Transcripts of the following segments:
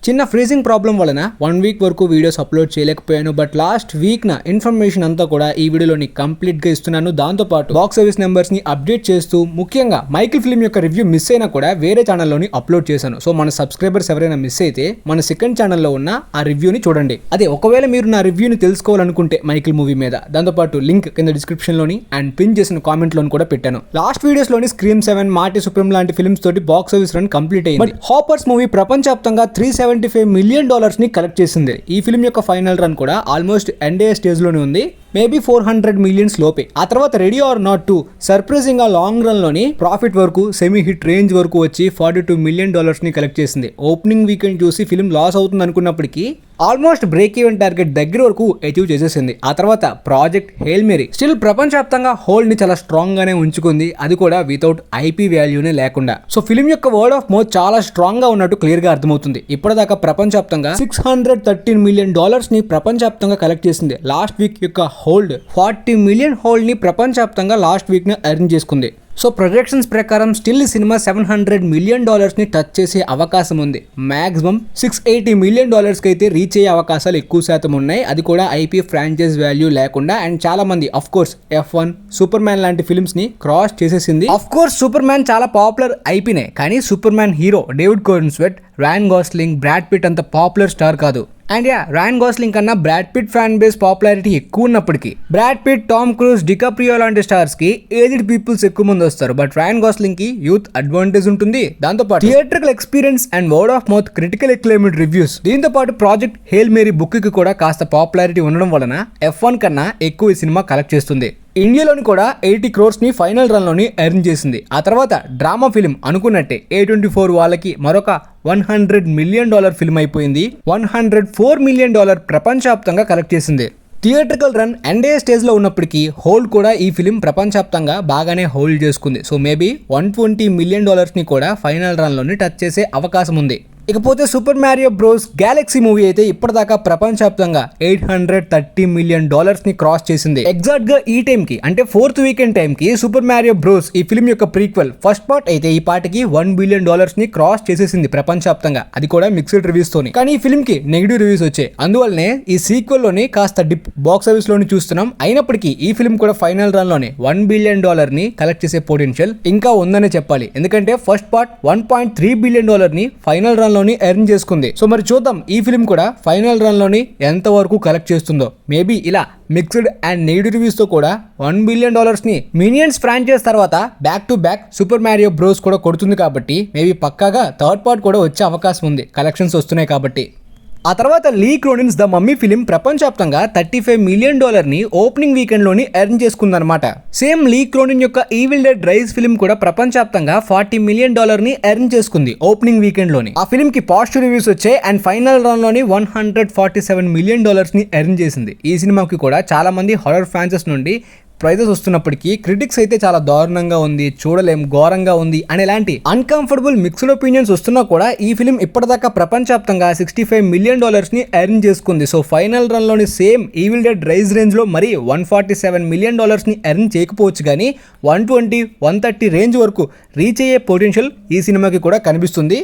చిన్న freezing problem వలన 1 week వరకు వీడియోస్ అప్లోడ్ చేయలేకపోయాను. బట్ లాస్ట్ వీక్ నా ఇన్ఫర్మేషన్ అంతా కూడా ఈ వీడియోలోని కంప్లీట్ గా ఇస్తున్నాను. దాంతోపాటు బాక్స్ ఆఫీస్ నెంబర్స్ ని అప్డేట్ చేస్తూ ముఖ్యంగా మైకిల్ ఫిల్మ్ యొక్క రివ్యూ మిస్ అయినా కూడా వేరే ఛానల్లోని అప్లోడ్ చేశాను. సో మన సబ్స్క్రైబర్స్ ఎవరైనా మిస్ అయితే మన సెకండ్ ఛానల్లో ఉన్న ఆ రివ్యూని చూడండి. అదే ఒకవేళ మీరు నా రివ్యూని తెలుసుకోవాలనుకుంటే మైకిల్ మూవీ మీద, దాంతోపాటు లింక్ కింద డిస్క్రిప్షన్ లోని అండ్ పిన్ చేసిన కామెంట్ లోని కూడా పెట్టాను. లాస్ట్ వీడియోస్ లోని స్క్రీమ్ 7, మార్టీ సుప్రీం లాంటి ఫిల్మ్స్ తోటి బాక్స్ ఆఫీస్ రన్ కంప్లీట్ అయింది. హాపర్స్ మూవీ ప్రపంచవ్యాప్తంగా $375 మిలియన్ ని కలెక్ట్ చేసింది. ఈ ఫిల్మ్ యొక్క ఫైనల్ రన్ కూడా ఆల్మోస్ట్ ఎండ్ స్టేజ్ లోనే ఉంది. మేబీ 400 మిలియన్స్ లోపే. ఆ తర్వాత రెడీ ఆర్ నాట్ 2 సర్ప్రైజింగ్ గా లాంగ్ రన్ లోని ప్రాఫిట్ వరకు సెమీ హిట్ రేంజ్ వరకు వచ్చి $42 మిలియన్ ని కలెక్ట్ చేసింది. ఓపెనింగ్ వీకెండ్ చూసి ఫిల్మ్ లాస్ అవుతుంది అనుకున్నప్పటికీ ఆల్మోస్ట్ బ్రేక్ ఈవెన్ టార్గెట్ దగ్గర వరకు అచీవ్ చేసేసింది. ఆ తర్వాత ప్రాజెక్ట్ హేల్ మేరీ స్టిల్ ప్రపంచవ్యాప్తంగా హోల్డ్ ని చాలా స్ట్రాంగ్ గానే ఉంచుకుంది, అది కూడా వితౌట్ ఐపీ వాల్యూనే లేకుండా. సో ఫిల్మ్ యొక్క వర్డ్ ఆఫ్ మౌత్ చాలా స్ట్రాంగ్ గా ఉన్నట్టు క్లియర్ గా అర్థమవుతుంది. ఇప్పటిదాకా ప్రపంచవ్యాప్తంగా $613 మిలియన్ ని ప్రపంచవ్యాప్తంగా కలెక్ట్ చేసింది. లాస్ట్ వీక్ యొక్క హోల్డ్ 40 మిలియన్ హోల్డ్ ని ప్రపంచవ్యాప్తంగా లాస్ట్ వీక్ ని ఎర్న్ చేసుకుంది. సో ప్రొజెక్షన్స్ ప్రకారం స్టిల్ ఈ సినిమా $700 మిలియన్ ని టచ్ చేసే అవకాశం ఉంది. మాక్సిమం $680 మిలియన్ కి అయితే రీచ్ అయ్యే అవకాశాలు ఎక్కువ శాతం ఉన్నాయి, అది కూడా ఐపీ ఫ్రాంచైజ్ వాల్యూ లేకుండా. అండ్ చాలా మంది of course F1, super man లాంటి ఫిల్మ్స్ ని క్రాస్ చేసేసింది. అఫ్ కోర్స్ సూపర్ మ్యాన్ చాలా పాపులర్ ఐపీనే, కానీ సూపర్ మ్యాన్ హీరో డేవిడ్ కోర్న్స్వెట్, రాయన్ గోస్లింగ్, బ్రాడ్ పిట్ అంత పాపులర్ స్టార్ కాదు. అండ్ రాయన్ గోస్లింగ్ కన్నా Brad Pitt fan base popularity ఎక్కువ ఉన్నప్పటికీ Brad Pitt, Tom cruise, DiCaprio లాంటి స్టార్స్ కి ఏజ్డ్ పీపుల్స్ ఎక్కువ మంది వస్తారు. బట్ రాయన్ గోస్లింగ్ కి యూత్ అడ్వాంటేజ్ ఉంటుంది. దాంతోపాటు theatrical experience and word of mouth critical acclaimed reviews, దీంతో పాటు ప్రాజెక్ట్ హేల్ మేరీ బుక్ కి కూడా కాస్త పాపులారిటీ ఉండడం వలన F1 కన్నా ఎక్కువ ఈ సినిమా కలెక్ట్ చేస్తుంది. ఇండియాలోని కూడా 80 crores ని ఫైనల్ రన్ లోని ఎర్న్ చేసింది. ఆ తర్వాత డ్రామా ఫిల్మ్ అనుకున్నట్టే A24 వాళ్ళకి మరొక $100 మిలియన్ ఫిల్మ్ అయిపోయింది. $104 మిలియన్ ప్రపంచవ్యాప్తంగా కలెక్ట్ చేసింది. థియేట్రికల్ రన్ ఎండే స్టేజ్ లో ఉన్నప్పటికీ హోల్డ్ కూడా ఈ ఫిలిం ప్రపంచవ్యాప్తంగా బాగానే హోల్డ్ చేసుకుంది. సో మేబీ $120 మిలియన్ ని కూడా ఫైనల్ రన్ లోని టచ్ చేసే అవకాశం ఉంది. ఇకపోతే super Mario bros Galaxy movie అయితే ఇప్పటిదాకా ప్రపంచవ్యాప్తంగా $830 మిలియన్ ని క్రాస్ చేసింది. ఎగ్జాక్ట్ గా ఈ టైం కి అంటే 4th వీకెండ్ టైం కి సూపర్ మారియో బ్రోస్ ఈ ఫిల్మ్ యొక్క ప్రీక్వెల్ ఫస్ట్ పార్ట్ అయితే ఈ పాటికి $1 బిలియన్ ని క్రాస్ చేసేసింది ప్రపంచవ్యాప్తంగా, అది కూడా మిక్స్డ్ రివ్యూస్ తోని. కానీ ఈ ఫిల్మ్ కి నెగిటివ్ రివ్యూస్ వచ్చాయి, అందువల్లనే ఈ సీక్వెల్ లోని కాస్త డిప్ బాక్స్ ఆఫీస్ లోని చూస్తున్నాం. అయినప్పటికీ ఈ ఫిల్మ్ కూడా ఫైనల్ రన్ లోనే $1 బిలియన్ ని కలెక్ట్ చేసే పొటెన్షియల్ ఇంకా ఉందనే చెప్పాలి. ఎందుకంటే ఫస్ట్ పార్ట్ $1.3 బిలియన్ ని ఫైనల్ రన్ లోని ఎర్న్ చేసుకుంది. సో మరి చూద్దాం ఈ ఫిల్మ్ కూడా ఫైనల్ రన్ లోని ఎంత వరకు కలెక్ట్ చేస్తుందో. మేబీ ఇలా మిక్స్డ్ అండ్ నెగిటివ్ రివ్యూస్ తో కూడా $1 బిలియన్ ని మినియన్స్ ఫ్రాంచైజ్ తర్వాత back to back super Mario bros కూడా కొడుతుంది కాబట్టి మేబీ పక్కాగా థర్డ్ పార్ట్ కూడా వచ్చే అవకాశం ఉంది, కలెక్షన్స్ వస్తున్నాయి కాబట్టి. ఆ తర్వాత లీ క్రోనిన్స్ ద మమ్మీ ఫిలిం ప్రపంచవ్యాప్తంగా $35 మిలియన్ ని ఓపెనింగ్ వీకెండ్ లోని ఎర్న్ చేసుకుందనమాట. సేమ్ లీ క్రోనిన్ యొక్క ఈవిల్ డెడ్ రైజ్ ఫిలిం కూడా ప్రపంచవ్యాప్తంగా $40 మిలియన్ ని ఎర్న్ చేసుకుంది ఓపెనింగ్ వీకెండ్ లోని. ఆ ఫిలిం కి పాజిటివ్ రివ్యూస్ వచ్చాయి అండ్ ఫైనల్ రన్ లోని $147 మిలియన్ ని ఎర్న్ చేసింది. ఈ సినిమాకి కూడా చాలా మంది హారర్ ఫ్యాన్సెస్ నుండి ప్రైజెస్ వస్తున్నప్పటికీ క్రిటిక్స్ అయితే చాలా దారుణంగా ఉంది, చూడలేం, ఘోరంగా ఉంది అని ఇలాంటి అన్కంఫర్టబుల్ మిక్స్డ్ ఒపీనియన్స్ వస్తున్నా కూడా ఈ ఫిలిం ఇప్పటిదాకా ప్రపంచవ్యాప్తంగా $65 మిలియన్ ని ఎర్న్ చేసుకుంది. సో ఫైనల్ రన్ లోని same Evil Dead Rise range లో మరి $147 మిలియన్ ని ఎర్న్ చేయకపోవచ్చు, కానీ 120-130 రేంజ్ వరకు రీచ్ అయ్యే పొటెన్షియల్ ఈ సినిమాకి కూడా కనిపిస్తుంది.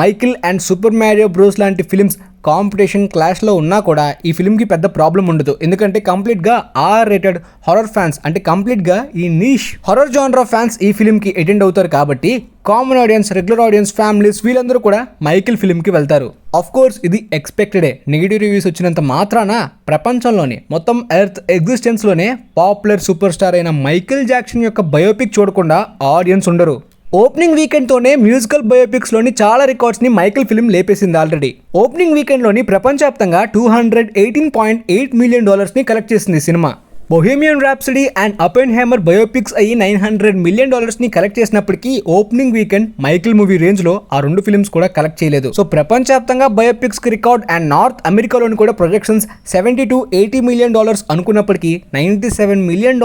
Michael and super Mario bros లాంటి ఫిలిమ్స్ కాంపిటీషన్ క్లాష్ లో ఉన్నా కూడా ఈ ఫిల్మ్ కి పెద్ద ప్రాబ్లం ఉండదు. ఎందుకంటే కంప్లీట్ గా R-rated హారర్ ఫ్యాన్స్, అంటే కంప్లీట్ గా ఈ నీష్ హారర్ జానర్ ఫ్యాన్స్ ఈ ఫిల్మ్ కి అటెండ్ అవుతారు కాబట్టి common audience, regular audience, families వీళ్ళందరూ కూడా మైకిల్ ఫిల్మ్ కి వెళ్తారు. ఆఫ్ కోర్స్ ఇది ఎక్స్పెక్టెడే. నెగిటివ్ రివ్యూస్ వచ్చినంత మాత్రాన ప్రపంచంలోనే మొత్తం ఎర్త్ ఎగ్జిస్టెన్స్ లోనే పాపులర్ సూపర్ స్టార్ అయిన మైకిల్ జాక్సన్ యొక్క బయోపిక్ చూడకుండా ఆడియన్స్ ఉండరు. ఓపెనింగ్ వీకెండ్ తోనే మ్యూజికల్ బయోపిక్స్ లోని చాలా రికార్డ్స్ ని మైకిల్ ఫిల్మ్ లేపేసింది ఆల్రెడీ. ఓపెనింగ్ వీకెండ్ లోని ప్రపంచవ్యాప్తంగా $218.8 మిలియన్ ని కలెక్ట్ చేసింది సినిమా. Bohemian Rhapsody and Oppenheimer biopics అయ్యి $900 మిలియన్ ని కలెక్ట్ చేసినప్పటికీ opening weekend Michael movie range లో ఆ రెండు ఫిల్మ్స్ కూడా కలెక్ట్ చేయలేదు. సో ప్రపంచవ్యాప్తంగా బయోపిక్స్ కి రికార్డ్ అండ్ నార్త్ అమెరికాలోని కూడా ప్రొజెక్షన్స్ $70-80 మిలియన్ అనుకున్నప్పటికీ $97 మిలియన్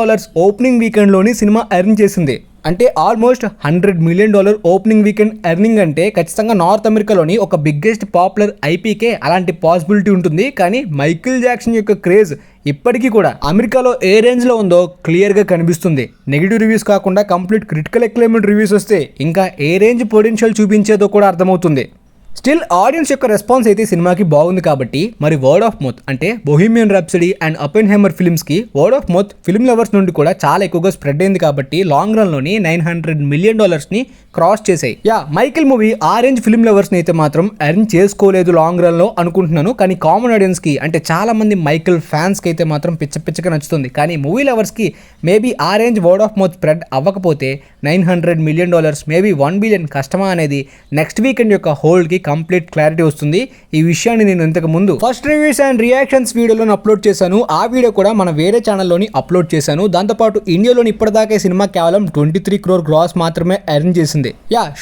ఓపెనింగ్ వీకెండ్ లోని సినిమా ఎర్న్ చేసింది. అంటే almost $100 million opening weekend earning అంటే ఖచ్చితంగా నార్త్ అమెరికాలోని ఒక బిగ్గెస్ట్ పాపులర్ ఐపీకే అలాంటి పాసిబిలిటీ ఉంటుంది. కానీ మైకిల్ జాక్సన్ యొక్క క్రేజ్ ఇప్పటికీ కూడా అమెరికాలో ఏ రేంజ్ లో ఉందో క్లియర్ గా కనిపిస్తుంది. నెగిటివ్ రివ్యూస్ కాకుండా కంప్లీట్ క్రిటికల్ అక్లైమ్డ్ రివ్యూస్ వస్తే ఇంకా ఏ రేంజ్ పొటెన్షియల్ చూపించేదో కూడా అర్థమవుతుంది. స్టిల్ ఆడియన్స్ యొక్క రెస్పాన్స్ అయితే సినిమాకి బాగుంది కాబట్టి మరి వర్డ్ ఆఫ్ మౌత్ అంటే బొహీమియన్ రాప్సడీ అండ్ అపెన్హైమర్ ఫిల్మ్స్ కి word of mouth film lovers నుండి కూడా చాలా ఎక్కువగా స్ప్రెడ్ అయింది కాబట్టి లాంగ్ రన్ లోని $900 మిలియన్ ని క్రాస్ చేసాయి. మైకిల్ మూవీ ఆ రేంజ్ ఫిల్మ్ లవర్స్ ని అయితే మాత్రం ఎర్న్ చేసుకోలేదు లాంగ్ రన్ లో అనుకుంటున్నాను. కానీ కామన్ ఆడియన్స్ కి అంటే చాలా మంది మైకిల్ ఫ్యాన్స్ కి అయితే మాత్రం పిచ్చగా నచ్చుతుంది. కానీ మూవీ లవర్స్ కి మేబీ ఆ range word of mouth spread అవ్వకపోతే $900 మిలియన్ మేబీ $1 బిలియన్ కష్టమా అనేది నెక్స్ట్ వీకెండ్ యొక్క హోల్డ్ కి కంప్లీట్ క్లారిటీ వస్తుంది. ఈ విషయాన్ని నేను ఇంతకు ముందు ఫస్ట్ రివ్యూస్ అండ్ రియాక్షన్స్ వీడియోలో అప్లోడ్ చేశాను. ఆ వీడియో కూడా మన వేరే ఛానల్లోని అప్లోడ్ చేశాను. దాంతోపాటు ఇండియాలోని ఇప్పటిదాకా ఈ సినిమా కేవలం 23 crore గ్రాస్ మాత్రమే ఎర్న్ చేసింది.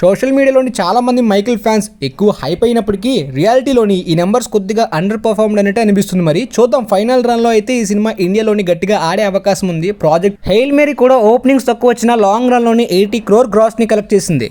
సోషల్ మీడియాలోని చాలా మంది మైకిల్ ఫ్యాన్స్ ఎక్కువ హైప్ అయినప్పటికీ రియాలిటీలోని ఈ నెంబర్స్ కొద్దిగా అండర్ పర్ఫార్మ్డ్ అనేట్టు అనిపిస్తుంది. మరి చూద్దాం ఫైనల్ రన్ లో అయితే ఈ సినిమా ఇండియాలోని గట్టిగా ఆడే అవకాశం ఉంది. ప్రాజెక్ట్ హెయిల్ మేరీ కూడా ఓపెనింగ్స్ తక్కువ వచ్చిన లాంగ్ రన్ లోని 80 crore గ్రాస్ ని కలెక్ట్ చేసింది.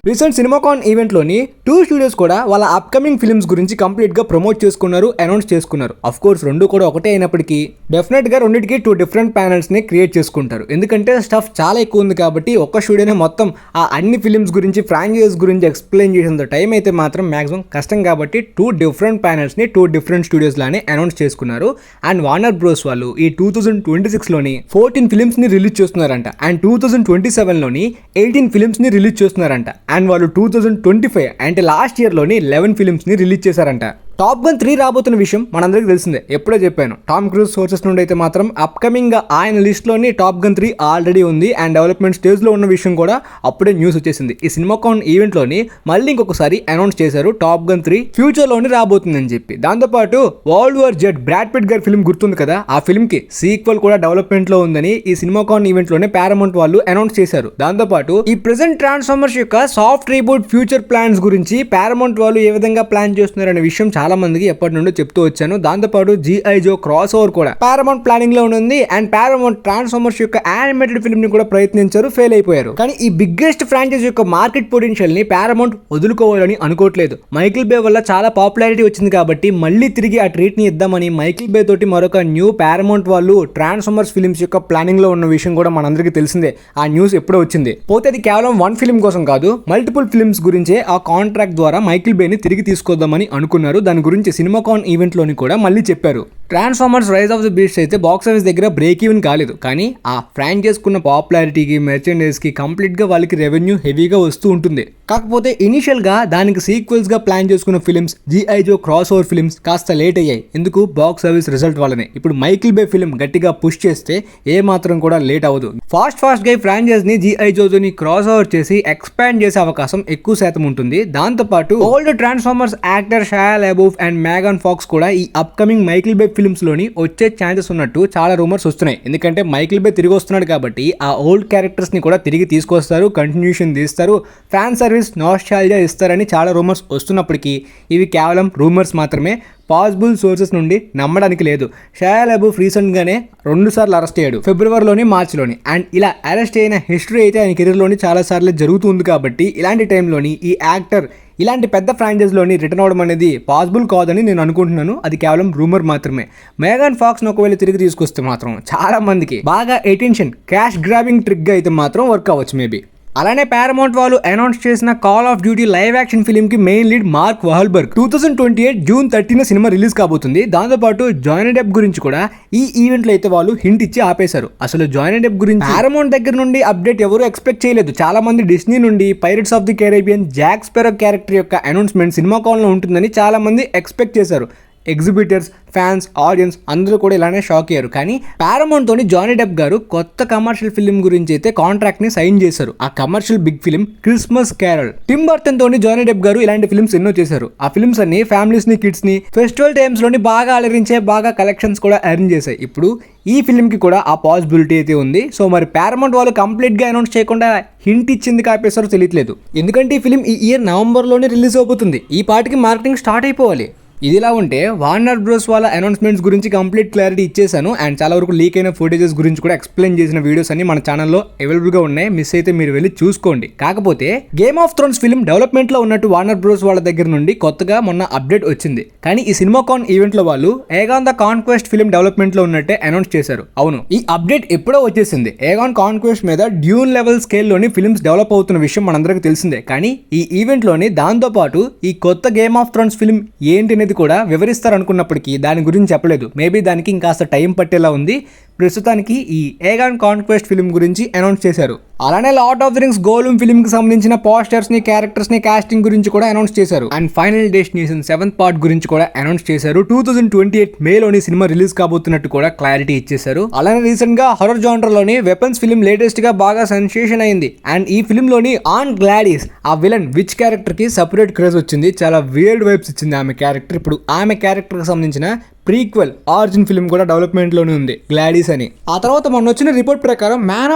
రీసెంట్ సినిమాకాన్ ఈవెంట్లోని 2 స్టూడియోస్ కూడా వాళ్ళ అప్కమింగ్ ఫిల్మ్స్ గురించి కంప్లీట్గా ప్రమోట్ చేసుకున్నారు, అనౌన్స్ చేసుకున్నారు. అఫ్ కోర్స్ రెండు కూడా ఒకటే అయినప్పటికీ డెఫినెట్గా రెండింటికి 2 డిఫరెంట్ ప్యానల్స్ని క్రియేట్ చేసుకుంటారు. ఎందుకంటే స్టఫ్ చాలా ఎక్కువ ఉంది కాబట్టి ఒక్క స్టూడియోనే మొత్తం ఆ అన్ని ఫిల్మ్స్ గురించి ఫ్రాంచైజ్ గురించి ఎక్స్ప్లెయిన్ చేసేంత టైం అయితే మాత్రం మ్యాక్సిమం కష్టం కాబట్టి 2 డిఫరెంట్ ప్యానల్స్ని 2 డిఫరెంట్ స్టూడియోస్ లానే అనౌన్స్ చేసుకున్నారు. అండ్ వార్నర్ బ్రోస్ వాళ్ళు ఈ 2026లోని 14 ఫిల్మ్స్ని రిలీజ్ చేస్తున్నారంట. అండ్ 2027లోని 18 ఫిల్మ్స్ని రిలీజ్ చేస్తున్నారంట. అండ్ వాళ్ళు 2025 అంటే లాస్ట్ ఇయర్లోని 11 ఫిల్మ్స్ని రిలీజ్ చేశారంట. టాప్ గన్ 3 రాబోతున్న విషయం మనందరికీ తెలిసిందే, ఎప్పుడో చెప్పాను. టామ్ క్రూజ్ సోర్సెస్ నుండి అయితే మాత్రం అప్కమింగ్ ఆయన లిస్ట్లోని టాప్ గన్ 3 ఆల్రెడీ ఉంది అండ్ డెవలప్మెంట్ స్టేజ్లో ఉన్న విషయం కూడా అప్పుడే న్యూస్ వచ్చేసింది. ఈ సినిమాకాన్ ఈవెంట్లోని మళ్ళీ ఇంకొకసారి అనౌన్స్ చేశారు టాప్ గన్ 3 ఫ్యూచర్లోని రాబోతుందని చెప్పి. దాంతోపాటు world war Z Brad Pitt గారి ఫిల్మ్ గుర్తుంది కదా, ఆ ఫిల్మ్కి సీక్వెల్ కూడా డెవలప్మెంట్లో ఉందని ఈ సినిమాకాన్ ఈవెంట్లోనే పారామౌంట్ వాళ్ళు అనౌన్స్ చేశారు. దాంతోపాటు ఈ ప్రెజెంట్ ట్రాన్స్ఫార్మర్స్ యొక్క సాఫ్ట్ రీబూట్ ఫ్యూచర్ ప్లాన్స్ గురించి పారామౌంట్ వాళ్ళు ఏ విధంగా ప్లాన్ చేస్తున్నారనే విషయం చాలా మందికి ఎప్పటి నుండి చెప్తూ వచ్చాను. దాంతోపాటు G.I. Joe క్రాస్ ఓవర్ కూడా పారామౌంట్ ప్లానింగ్ లో ఉంది. అండ్ పారామౌంట్ ట్రాన్స్ఫార్మర్స్ యొక్క యానిమేటెడ్ ఫిల్మ్ ని కూడా ప్రయత్నించారు, ఫెయిల్ అయిపోయారు. కానీ ఈ బిగ్గెస్ట్ ఫ్రాంచైజ్ యొక్క మార్కెట్ పొటెన్షియల్ ని పారామౌంట్ వదులుకోవాలని అనుకోవట్లేదు. మైకిల్ బే వల్ల చాలా పాపులారిటీ వచ్చింది కాబట్టి మళ్ళీ తిరిగి ఆ ట్రీట్ ని ఇద్దామని మైకిల్ బే తోటి మరొక న్యూ పారామౌంట్ వాళ్ళు ట్రాన్స్ఫార్మర్స్ ఫిల్మ్స్ యొక్క ప్లానింగ్ లో ఉన్న విషయం కూడా మనందరికీ తెలిసిందే. ఆ న్యూస్ ఎప్పుడో వచ్చింది. పోతే అది కేవలం 1 ఫిల్మ్ కోసం కాదు, మల్టిపుల్ ఫిల్మ్స్ గురించే ఆ కాంట్రాక్ట్ ద్వారా మైకిల్ బే ని తిరిగి తీసుకొద్దామని అనుకున్నారు. దాని గురించి సినిమాకాన్ ఈవెంట్ లోని కూడా మళ్ళీ చెప్పారు. Transformers Rise of the Beast అయితే బాక్స్ ఆఫీస్ దగ్గర బ్రేక్ ఈవెన్ కాలేదు. కానీ ఆ ఫ్రాంచైజ్ కున్న పాపులారిటీకి మెర్చెండైజ్ కి కంప్లీట్ గా వాళ్ళకి రెవెన్యూ హెవీగా వస్తూ ఉంటుంది. కాకపోతే ఇనిషియల్ గా దానికి సీక్వెల్స్ గా ప్లాన్ చేసుకున్న films G.I. Joe cross over films కాస్త లేట్ అయ్యాయి. ఎందుకు? బాక్స్ ఆఫీస్ రిజల్ట్ వల్లనే. ఇప్పుడు మైకిల్ బే ఫిల్మ్ గట్టిగా పుష్ చేస్తే ఏ మాత్రం కూడా లేట్ అవ్వదు. ఫాస్ట్ గా ఫ్రాంచైజ్ ని G.I. Joe ని క్రాస్ ఓవర్ చేసి ఎక్స్పాండ్ చేసే అవకాశం ఎక్కువ శాతం ఉంటుంది. దాంతో పాటు old Transformers actor Shia LaBeouf and Megan Fox కూడా ఈ అప్కమింగ్ మైకిల్ బే ఫిల్మ్స్ లోని వచ్చే ఛాన్సెస్ ఉన్నట్టు చాలా రూమర్స్ వస్తున్నాయి. ఎందుకంటే మైకిల్ బే తిరిగి వస్తున్నాడు కాబట్టి ఆ ఓల్డ్ క్యారెక్టర్స్ ని కూడా తిరిగి తీసుకొస్తారు, కంటిన్యూషన్ తీస్తారు, ఫ్యాన్ సర్వీస్ నాస్టాల్జియా ఇస్తారని చాలా రూమర్స్ వస్తున్నప్పటికీ ఇవి కేవలం రూమర్స్ మాత్రమే, పాసిబుల్ సోర్సెస్ నుండి నమ్మడానికి లేదు. షయా లాబెౌఫ్ రీసెంట్ గానే 2 సార్లు అరెస్ట్ అయ్యాడు, ఫిబ్రవరిలోని మార్చిలోని. అండ్ ఇలా అరెస్ట్ అయిన హిస్టరీ అయితే ఆయన కెరీర్లోని చాలా సార్లు జరుగుతుంది కాబట్టి ఇలాంటి టైంలోని ఈ యాక్టర్ ఇలాంటి పెద్ద ఫ్రాంచైజ్లోని రిటర్న్ అవడం అనేది పాసిబుల్ కాదని నేను అనుకుంటున్నాను. అది కేవలం రూమర్ మాత్రమే. మేగన్ ఫాక్స్ ఒకవేళ తిరిగి తీసుకొస్తే మాత్రం చాలా మందికి బాగా అటెన్షన్ క్యాష్ గ్రాబింగ్ ట్రిక్ గా అయితే మాత్రం వర్క్ అవ్వచ్చు మేబీ. అలానే పారామౌంట్ వాళ్ళు అనౌన్స్ చేసిన Call of Duty live action film కి main lead Mark Wahlberg 2028 June 30 సినిమా రిలీజ్ కాబోతుంది. దాంతోపాటు జానీ డెప్ గురించి కూడా ఈ ఈవెంట్ లో అయితే వాళ్ళు హింట్ ఇచ్చి ఆపేశారు. అసలు జానీ డెప్ గురించి పారామౌంట్ దగ్గర నుండి అప్డేట్ ఎవరు ఎక్స్పెక్ట్ చేయలేదు. చాలా మంది డిస్నీ నుండి pirates of the Caribbean Jack sparrow character యొక్క అనౌన్స్మెంట్ సినిమా కాల్ లో ఉంటుందని చాలా మంది ఎక్స్పెక్ట్ చేశారు. ఎగ్జిబిటర్స్, ఫ్యాన్స్, ఆడియన్స్ అందరూ కూడా ఇలానే షాక్ అయ్యారు. కానీ పారామౌంట్ తోని జానీ డెప్ గారు కొత్త కమర్షియల్ ఫిల్మ్ గురించి అయితే కాంట్రాక్ట్ ని సైన్ చేశారు. ఆ commercial big film Christmas Carol. Tim Burton తోని జానీ డెప్ గారు ఇలాంటి ఫిల్మ్స్ ఎన్నో చేశారు. ఆ ఫిల్మ్స్ అన్ని ఫ్యామిలీస్ ని, కిడ్స్ ని ఫెస్టివల్ టైమ్స్ లోని బాగా అలరించే, బాగా కలెక్షన్స్ కూడా ఎర్న్ చేశాయి. ఇప్పుడు ఈ ఫిల్మ్ కి కూడా ఆ పాసిబిలిటీ అయితే ఉంది. సో మరి పారామౌంట్ వాళ్ళు కంప్లీట్ గా అనౌన్స్ చేయకుండా హింట్ ఇచ్చింది కాపేశారో తెలియట్లేదు. ఎందుకంటే ఈ ఫిల్మ్ ఈ ఇయర్ నవంబర్ లోనే రిలీజ్ అవబోతుంది. ఈ పాటికి మార్కెటింగ్ స్టార్ట్ అయిపోవాలి. ఇదిలా ఉంటే వార్నర్ బ్రోస్ వాళ్ళ అనౌన్స్మెంట్స్ గురించి కంప్లీట్ క్లారిటీ ఇచ్చేసాను అండ్ చాలా వరకు లీక్ అయిన ఫుటేజెస్ గురించి కూడా ఎక్స్ప్లెయిన్ చేసిన వీడియోస్ అన్ని మన ఛానల్లో అవైలబుల్ గా ఉన్నాయి. మిస్ అయితే మీరు వెళ్ళి చూసుకోండి. కాకపోతే game of Thrones film development లో ఉన్నట్టు వార్నర్ బ్రోస్ వాళ్ళ దగ్గర నుండి కొత్తగా మొన్న అప్డేట్ వచ్చింది. కానీ ఈ సినిమాకాన్ ఈవెంట్ లో వాళ్ళు Aegon the conquest film development లో ఉన్నట్టే అనౌన్స్ చేశారు. అవును, ఈ అప్డేట్ ఎప్పుడో వచ్చేసింది. ఏగాన్ కాన్క్వెస్ట్ మీద డ్యూన్ లెవెల్ స్కేల్ లోని ఫిల్మ్స్ డెవలప్ అవుతున్న విషయం మనందరికీ తెలిసిందే. కానీ ఈ ఈవెంట్ లోని దాంతో పాటు ఈ కొత్త గేమ్ ఆఫ్ థ్రోన్స్ ఫిల్మ్ ఏంటి అనేది కూడా వివరిస్తారు అనుకున్నప్పటికీ దాని గురించి చెప్పలేదు. మేబీ దానికి ఇంకాస్త టైం పట్టేలా ఉంది. ప్రస్తుతానికి ఈ ఏగాన్ కాన్క్వెస్ట్ ఫిల్మ్ గురించి అనౌన్స్ చేశారు. అలానే Lord of the Rings Gollum film కి సంబంధించిన పోస్టర్స్ ని, క్యారెక్టర్స్ ని, కాస్టింగ్ గురించి కూడా అనౌన్స్ చేశారు. And final destination 7th part గురించి కూడా అనౌన్స్ చేశారు. 2028 మేలోని సినిమా రిలీజ్ కాబోతున్నట్టు కూడా క్లారిటీ ఇచ్చేశారు. అలానే రీసెంట్ గా హారర్ జానర్ లోని వెపన్స్ ఫిల్మ్ లేటెస్ట్ గా బాగా సెన్సేషన్ అయింది. అండ్ ఈ ఫిల్మ్ లోని ఆన్ గ్లాడిస్ ఆ విలన్ విచ్ క్యారెక్టర్ కి సెపరేట్ క్రేజ్ వచ్చింది. చాలా వియర్డ్ వైబ్స్ ఇచ్చింది ఆమె క్యారెక్టర్. ఇప్పుడు ఆమె క్యారెక్టర్ కి సంబంధించిన ప్రీక్వెల్ ఆరిజిన్ ఫిల్మ్ కూడా డెవలప్మెంట్ లోనే ఉంది, గ్లాడిస్ అని. ఆ తర్వాత మొన్న వచ్చిన రిపోర్ట్ ప్రకారం మ్యాన్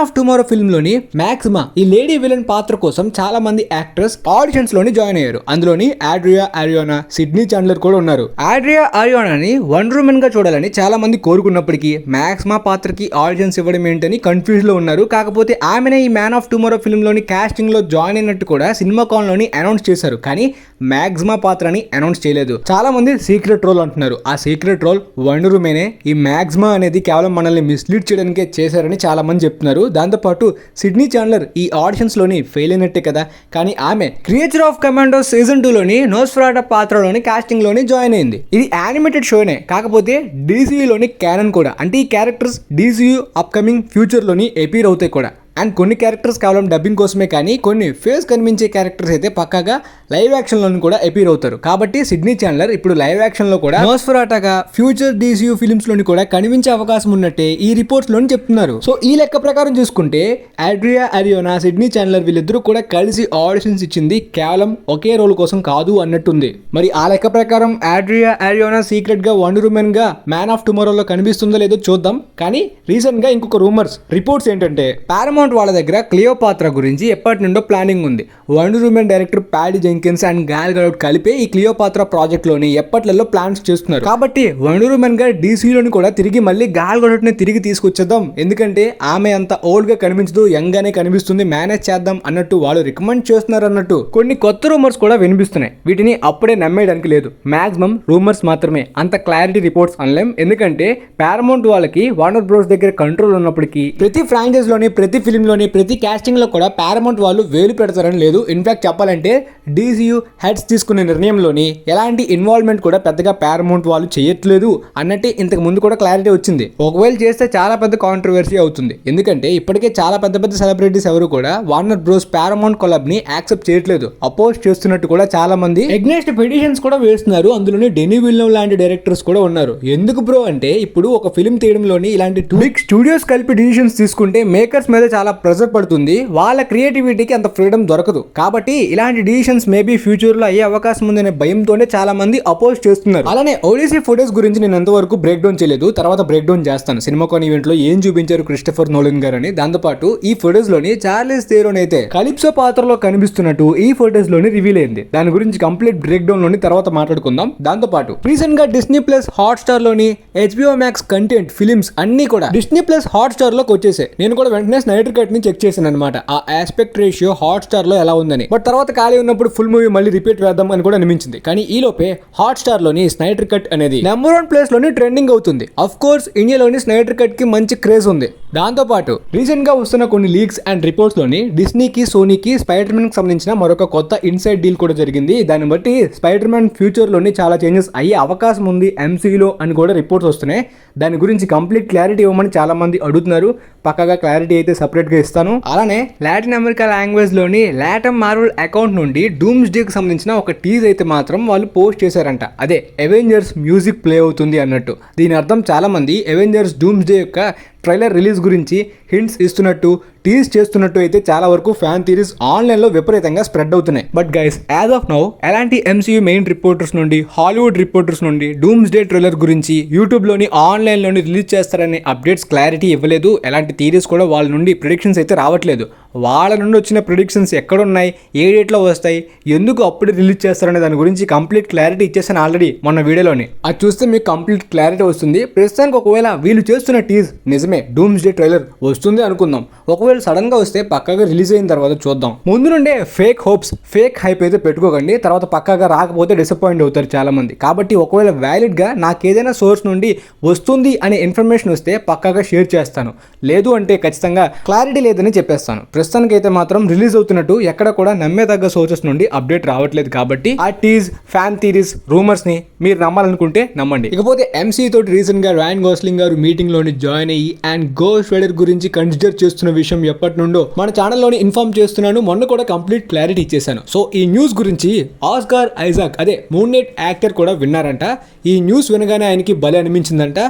ఆఫ్ టుమారో ఫిల్మ్ లోని మ్యాక్సిమా ఈ లేడీ విలన్ పాత్ర కోసం చాలా మంది యాక్టర్స్ ఆడిషన్స్ లోని జాయిన్ అయ్యారు. అందులోని ఆడ్రియా ఆరియోనా, సిడ్నీ చాండ్లర్ కూడా ఉన్నారు. ఆడ్రియా ఆరియోనాని వండర్ ఉమెన్ గా చూడాలని చాలా మంది కోరుకున్నప్పటికీ మ్యాక్సిమా పాత్రకి ఆడిషన్స్ ఇవ్వడం ఏంటని కన్ఫ్యూజ్ లో ఉన్నారు. కాకపోతే ఆమెనే ఈ మ్యాన్ ఆఫ్ టుమారో ఫిల్మ్ లోని కాస్టింగ్ లో జాయిన్ అయినట్టు కూడా సినిమాకాన్ లోని అనౌన్స్ చేశారు. కానీ మ్యాక్సిమా పాత్రని అనౌన్స్ చేయలేదు. చాలా మంది సీక్రెట్ రోల్ అంటున్నారు. ఆ సీక్రెట్ రోల్ వండర్ ఉమెనే. ఈ మ్యాక్సిమా అనేది కేవలం మనల్ని మిస్లీడ్ చేయడానికే చేశారని చాలా మంది చెప్తున్నారు. దాంతోపాటు సిడ్నీ చాండ్లర్ ఈ ఆడిషన్స్ లోని ఫెయిల్ అయినట్టే కదా. కానీ ఆమె క్రియేచర్ ఆఫ్ కమాండో సీజన్ 2 లోని నోస్ఫెరాటో పాత్రలోని కాస్టింగ్ లోని జాయిన్ అయింది. ఇది యానిమేటెడ్ షోనే, కాకపోతే డీసీయూలోని క్యానన్ కూడా. అంటే ఈ క్యారెక్టర్స్ డీసీయూ అప్కమింగ్ ఫ్యూచర్ లోని అపీర్ అవుతాయి కూడా. అండ్ కొన్ని క్యారెక్టర్స్ కేవలం డబ్బింగ్ కోసమే, కానీ కొన్ని ఫేస్ కనిపించే క్యారెక్టర్స్ అయితే పక్కాగా లైవ్ యాక్షన్ లో కూడా అపీర్ అవుతారు. కాబట్టి సిడ్నీ చాండ్లర్ ఇప్పుడు లైవ్ యాక్షన్ లో కూడా నోస్ఫెరాటోగా ఫ్యూచర్ డీసీయూ ఫిల్మ్స్ లోని కూడా కనిపించే అవకాశం ఉన్నట్టే ఈ రిపోర్ట్స్ లోని చెప్తున్నారు. సో ఈ లెక్క ప్రకారం చూసుకుంటే ఆడ్రియా ఆరియోనా, సిడ్నీ చాండ్లర్ వీళ్ళిద్దరూ కూడా కలిసి ఆడిషన్స్ ఇచ్చింది కేవలం ఒకే రోల్ కోసం కాదు అన్నట్టుంది. మరి ఆ లెక్క ప్రకారం ఆడ్రియా ఆరియోనా సీక్రెట్ గా వండర్ ఉమెన్ గా మ్యాన్ ఆఫ్ టుమారోలో కనిపిస్తుందో లేదో చూద్దాం. కానీ రీసెంట్ గా ఇంకొక రూమర్స్ రిపోర్ట్స్ ఏంటంటే పారమౌంట్ వాళ్ళ దగ్గర క్లియోపాత్రా గురించి ఎప్పటి నుండో ప్లానింగ్ ఉంది. Wonder Woman director Patty Jenkins and Gal Gadot కలిపే ఈ క్లియోపాత్రా ప్రాజెక్ట్ లోని ఎప్పట్లలో ప్లాన్స్ చేస్తున్నారు. కాబట్టి వండర్ ఉమెన్ గా డీసీలోని కూడా తిరిగి మళ్ళీ గాల్ గడోట్ ని తిరిగి తీసుకొచ్చేద్దాం. ఎందుకంటే ఆమె అంత ఓల్డ్ గా కనిపించదు, యంగ్ గానే కనిపిస్తుంది, మేనేజ్ చేద్దాం అన్నట్టు వాళ్ళు రికమెండ్ చేస్తున్నారు అన్నట్టు కొన్ని కొత్త రూమర్స్ కూడా వినిపిస్తున్నాయి. వీటిని అప్పుడే నమ్మేయడానికి లేదు. మాక్సిమం రూమర్స్ మాత్రమే, అంత క్లారిటీ రిపోర్ట్స్ అనలేం. ఎందుకంటే పారమౌంట్ వాళ్ళకి వార్నర్ బ్రోస్ దగ్గర కంట్రోల్ ఉన్నప్పటికీ ప్రతి ఫ్రాంచైజ్ లోని, ప్రతి ఫిల్మ్ లోని, ప్రతి కాస్టింగ్ లో కూడా పారమౌంట్ వాళ్ళు వేలు పెడతారని లేదు. ఇన్ఫాక్ట్ చెప్పాలంటే డీసీయూ హెడ్స్ తీసుకునే నిర్ణయంలోని ఎలాంటి ఇన్వాల్వ్మెంట్ కూడా పెద్దగా పారమౌంట్ వాళ్ళు చేయట్లేదు అన్నట్టు ఇంతకు ముందు కూడా క్లారిటీ వచ్చింది. ఒకవేళ చేస్తే చాలా పెద్ద కాంట్రవర్సీ అవుతుంది. ఎందుకంటే ఇప్పటికే చాలా పెద్ద పెద్ద సెలబ్రిటీస్ ఎవరు కూడా వార్నర్ బ్రోస్ పారమౌంట్ కొలాబ్ ని యాక్సెప్ట్ చేయట్లేదు, అపోజ్ చేస్తున్నట్టు కూడా చాలా మంది ఎగ్నెస్ట్ పిటిషన్స్ కూడా వేస్తున్నారు. అందులోని డెనీ విల్నెవ్ లాంటి డైరెక్టర్స్ కూడా ఉన్నారు. ఎందుకు బ్రో అంటే ఇప్పుడు ఒక ఫిల్మ్ తీయడంలోని ఇలాంటి బిగ్ స్టూడియోస్ కలిపి డిసిషన్స్ తీసుకుంటే మేకర్స్ మీద చాలా ప్రెజర్ పడుతుంది. వాళ్ళ క్రియేటివిటీకి అంత ఫ్రీడమ్ దొరకదు. కాబట్టి ఇలాంటి డిసిషన్స్ మేబీ ఫ్యూచర్ లో అయ్యే అవకాశం ఉందనే భయంతోనే చాలా మంది అపోజ్ చేస్తున్నారు. అలానే ఓడిసీ ఫుటేజ్ గురించి నేను ఎంతవరకు బ్రేక్ డౌన్ చేయలేదు, తర్వాత బ్రేక్ డౌన్ చేస్తాను. సినిమాకాన్ ఈవెంట్ లో ఏం చూపించారు క్రిస్టోఫర్ నోలన్ గారు అని. దాంతోపాటు ఈ ఫుటేజ్ లోని చార్లెస్ థెరోన్ అయితే కలిప్సో పాత్రలో కనిపిస్తున్నట్టు ఈ ఫుటేజ్ లోని రివీల్ అయింది. దాని గురించి కంప్లీట్ బ్రేక్ డౌన్ లోని తర్వాత మాట్లాడుకుందాం. దాంతోపాటు రీసెంట్ గా డిస్నీ ప్లస్ హాట్ స్టార్ లోని HBO Max కంటెంట్ ఫిలిమ్స్ అన్ని కూడా డిస్నీ ప్లస్ హాట్ స్టార్ లోకి వచ్చేసాయి. నేను కూడా వెంటనే స్నైడర్ కట్ ని చెక్ చేశాను అనమాట, ఆ ఆస్పెక్ట్ రేషియో హాట్ స్టార్ లో ఎలా ఉందని. బట్ తర్వాత ఖాళీ ఉన్నప్పుడు ఫుల్ మూవీ మళ్ళీ రిపీట్ వేద్దాం అని కూడా అనిపించింది. కానీ ఈ లోపే హాట్ స్టార్ లోని స్నైడర్ కట్ అనేది నెంబర్ 1 ప్లేస్ లోని ట్రెండింగ్ అవుతుంది. అఫ్ కోర్స్ ఇండియాలోని స్నైడర్ కట్ కి మంచి క్రేజ్ ఉంది. దాంతో పాటు రీసెంట్ గా వస్తున్న కొన్ని లీక్స్ అండ్ రిపోర్ట్స్ లోని డిస్నీకి, సోనీకి స్పైడర్ మ్యాన్ కి సంబంధించిన మరొక కొత్త ఇన్సైడ్ డీల్ కూడా జరిగింది. దాన్ని బట్టి స్పైడర్ మ్యాన్ ఫ్యూచర్ లోని చాలా చేంజెస్ అయ్యే అవకాశం ఉంది MCUలో అని కూడా రిపోర్ట్స్ వస్తున్నాయి. దాని గురించి కంప్లీట్ క్లారిటీ ఇవ్వమని చాలా మంది అడుగుతున్నారు. పక్కగా క్లారిటీ అయితే సపరేట్ గా ఇస్తాను. అలానే లాటిన్ అమెరికా లాంగ్వేజ్ లోని లాటమ్ మార్వెల్ అకౌంట్ నుండి డూమ్స్ డే కి సంబంధించిన ఒక టీజ్ అయితే మాత్రం వాళ్ళు పోస్ట్ చేశారంట. అదే అవెంజర్స్ మ్యూజిక్ ప్లే అవుతుంది అన్నట్టు. దీని అర్థం చాలా మంది అవెంజర్స్ డూమ్స్ డే యొక్క ట్రైలర్ రిలీజ్ గురించి హింట్స్ ఇస్తున్నట్టు, టీజ్ చేస్తున్నట్టు అయితే చాలా వరకు ఫ్యాన్ థియరీస్ ఆన్లైన్ లో విపరీతంగా స్ప్రెడ్ అవుతున్నాయి. But guys, as of now ఎలాంటి ఎంసీయూ మెయిన్ రిపోర్టర్స్ నుండి, హాలీవుడ్ రిపోర్టర్స్ నుండి డూమ్స్ డే ట్రైలర్ గురించి యూట్యూబ్ లోని ఆన్లైన్ లోని రిలీజ్ చేస్తారనే అప్డేట్స్ క్లారిటీ ఇవ్వలేదు. ఎలాంటి థియరీస్ కూడా వాళ్ళ నుండి ప్రిడిక్షన్స్ అయితే రావట్లేదు. వాళ్ళ నుండి వచ్చిన ప్రిడిక్షన్స్ ఎక్కడున్నాయి, ఏ డేట్లో వస్తాయి, ఎందుకు అప్పుడే రిలీజ్ చేస్తారనే దాని గురించి కంప్లీట్ క్లారిటీ ఇచ్చేసాను ఆల్రెడీ మొన్న వీడియోలోని. అది చూస్తే మీకు కంప్లీట్ క్లారిటీ వస్తుంది. ప్రస్తుతానికి ఒకవేళ వీళ్ళు చేస్తున్న టీజ్ నిజమే, డూమ్స్ డే ట్రైలర్ వస్తుంది అనుకుందాం. ఒకవేళ సడన్ గా వస్తే పక్కాగా రిలీజ్ అయిన తర్వాత చూద్దాం. ముందు నుండే ఫేక్ హోప్స్, ఫేక్ హైప్ అయితే పెట్టుకోకండి. తర్వాత పక్కాగా రాకపోతే డిసప్పాయింట్ అవుతారు చాలా మంది. కాబట్టి ఒకవేళ వ్యాలిడ్ గా నాకు ఏదైనా సోర్స్ నుండి వస్తుంది అనే ఇన్ఫర్మేషన్ వస్తే పక్కాగా షేర్ చేస్తాను. లేదు అంటే ఖచ్చితంగా క్లారిటీ లేదని చెప్పేస్తాను. ప్రస్తుతానికి అయితే మాత్రం రిలీజ్ అవుతున్నట్టు ఎక్కడ కూడా నమ్మేదగ్గ సోర్సెస్ నుండి అప్డేట్ రావట్లేదు. కాబట్టి ఆ టీజ్, ఫ్యాన్ థియరీస్, రూమర్స్ ని మీరు నమ్మాలనుకుంటే నమ్మండి. ఇకపోతే ఎంసీ తోటి రీసెంట్ గా రాయన్ గోస్లింగ్ గారు మీటింగ్ లోని జాయిన్ అయ్యి అండ్ గోస్ట్ రైడర్ గురించి కన్సిడర్ చేస్తున్న విషయం ఎప్పటి నుండో మన ఛానల్లోని ఇన్ఫార్మ్ చేస్తున్నాను. మొన్న కూడా కంప్లీట్ క్లారిటీ ఇచ్చేసాను. సో ఈ న్యూస్ గురించి ఆస్కార్ ఐజాక్, అదే మూన్ నైట్ యాక్టర్ కూడా విన్నారంట. ఈ న్యూస్ వినగానే ఆయనకి భలే అనిపించిందంట.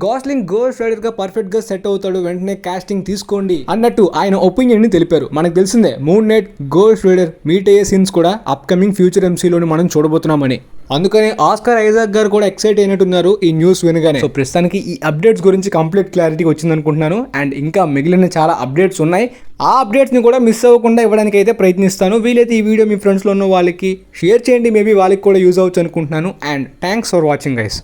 గోస్లింగ్ గోస్ట్ రైడర్ గా పర్ఫెక్ట్ గా సెట్ అవుతాడు, వెంటనే కాస్టింగ్ తీసుకోండి అన్నట్టు ఆయన ఒపీనియన్ ని తెలిపారు. మనకు తెలిసిందే Moon Knight, Ghost Rider meet అయ్యే సీన్స్ కూడా అప్కమింగ్ ఫ్యూచర్ ఎంసీలోని మనం చూడబోతున్నామని. అందుకనే ఆస్కార్ ఐజాక్ గారు కూడా ఎక్సైట్ అయినట్టున్నారు ఈ న్యూస్ వినగానే. సో ప్రస్తుతానికి ఈ అప్డేట్స్ గురించి కంప్లీట్ క్లారిటీ వచ్చింది అనుకుంటున్నాను. అండ్ ఇంకా మిగిలిన చాలా అప్డేట్స్ ఉన్నాయి. ఆ అప్డేట్స్ ని కూడా మిస్ అవ్వకుండా ఇవ్వడానికి అయితే ప్రయత్నిస్తాను. వీలైతే ఈ వీడియో మీ ఫ్రెండ్స్ లో ఉన్న వాళ్ళకి షేర్ చేయండి. మేబీ వాళ్ళకి కూడా యూజ్ అవ్వచ్చు అనుకుంటున్నాను. And thanks for watching guys.